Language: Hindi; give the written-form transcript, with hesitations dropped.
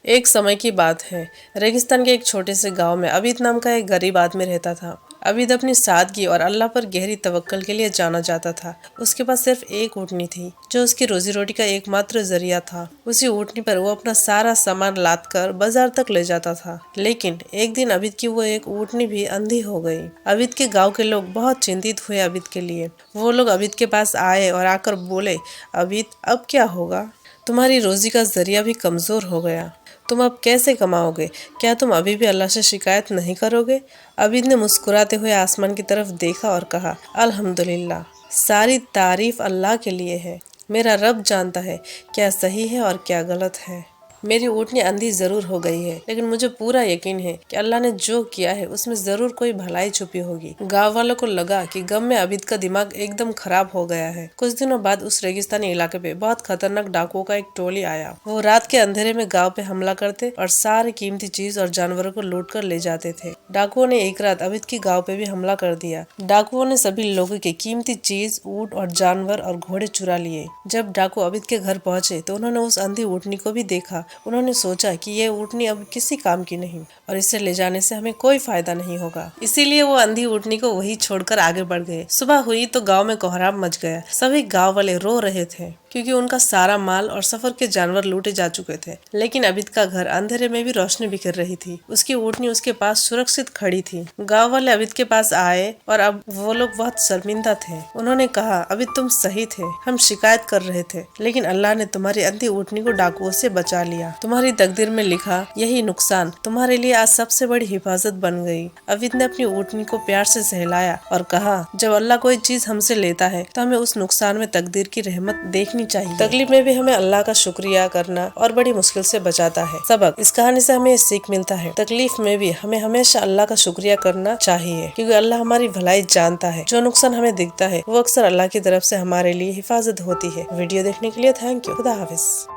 एक समय की बात है। रेगिस्तान के एक छोटे से गांव में अबीद नाम का एक गरीब आदमी रहता था। अबीद अपनी सादगी और अल्लाह पर गहरी तवक्कल के लिए जाना जाता था। उसके पास सिर्फ एक ऊँटनी थी जो उसकी रोजी रोटी का एकमात्र जरिया था। उसी ऊँटनी पर वो अपना सारा सामान लाद कर बाजार तक ले जाता था। लेकिन एक दिन अबीद की वो एक ऊँटनी भी अंधी हो गई। अबीद के गाँव के लोग बहुत चिंतित हुए अबीद के लिए। वो लोग अबीद के पास आए और आकर बोले, अबीद अब क्या होगा? तुम्हारी रोजी का जरिया भी कमजोर हो गया। तुम अब कैसे कमाओगे? क्या तुम अभी भी अल्लाह से शिकायत नहीं करोगे? अबीद ने मुस्कुराते हुए आसमान की तरफ देखा और कहा, अल्हम्दुलिल्लाह, सारी तारीफ अल्लाह के लिए है। मेरा रब जानता है क्या सही है और क्या गलत है। मेरी ऊँटनी अंधी जरूर हो गई है, लेकिन मुझे पूरा यकीन है कि अल्लाह ने जो किया है उसमें जरूर कोई भलाई छुपी होगी। गांव वालों को लगा कि गम में अबीद का दिमाग एकदम खराब हो गया है। कुछ दिनों बाद उस रेगिस्तानी इलाके पे बहुत खतरनाक डाकुओं का एक टोली आया। वो रात के अंधेरे में गाँव पे हमला करते और सारी कीमती चीज और जानवरों को लूट कर ले जाते थे। डाकुओं ने एक रात अबीद की गाँव पे भी हमला कर दिया। डाकुओं ने सभी लोगों के कीमती चीज, ऊँट और जानवर और घोड़े चुरा लिए। जब डाकू अबीद के घर पहुंचे तो उन्होंने उस अंधी ऊँटनी को भी देखा। उन्होंने सोचा कि ये ऊँटनी अब किसी काम की नहीं और इसे ले जाने से हमें कोई फायदा नहीं होगा। इसीलिए वो अंधी ऊँटनी को वही छोड़कर आगे बढ़ गए। सुबह हुई तो गांव में कोहराम मच गया। सभी गांव वाले रो रहे थे क्योंकि उनका सारा माल और सफर के जानवर लूटे जा चुके थे। लेकिन अबीद का घर अंधेरे में भी रोशनी बिखेर रही थी। उसकी ऊँटनी उसके पास सुरक्षित खड़ी थी। गांव वाले अबीद के पास आए और अब वो लोग बहुत शर्मिंदा थे। उन्होंने कहा, अबीद तुम सही थे, हम शिकायत कर रहे थे, लेकिन अल्लाह ने तुम्हारी अंधी ऊँटनी को डाकुओं से बचा लिया। तुम्हारी तकदीर में लिखा यही नुकसान तुम्हारे लिए आज सबसे बड़ी हिफाजत बन गई। अबीद ने अपनी ऊँटनी को प्यार से सहलाया और कहा, जब अल्लाह कोई चीज हमसे लेता है तो हमें उस नुकसान में तकदीर की रहमत देखनी चाहिए। तकलीफ में भी हमें अल्लाह का शुक्रिया करना और बड़ी मुश्किल से बचाता है। सबक, इस कहानी से हमें सीख मिलता है, तकलीफ में भी हमें हमेशा अल्लाह का शुक्रिया करना चाहिए, क्योंकि अल्लाह हमारी भलाई जानता है। जो नुकसान हमें दिखता है वो अक्सर अल्लाह की तरफ से हमारे लिए हिफाजत होती है। वीडियो देखने के लिए थैंक यू। खुदा हाफिज।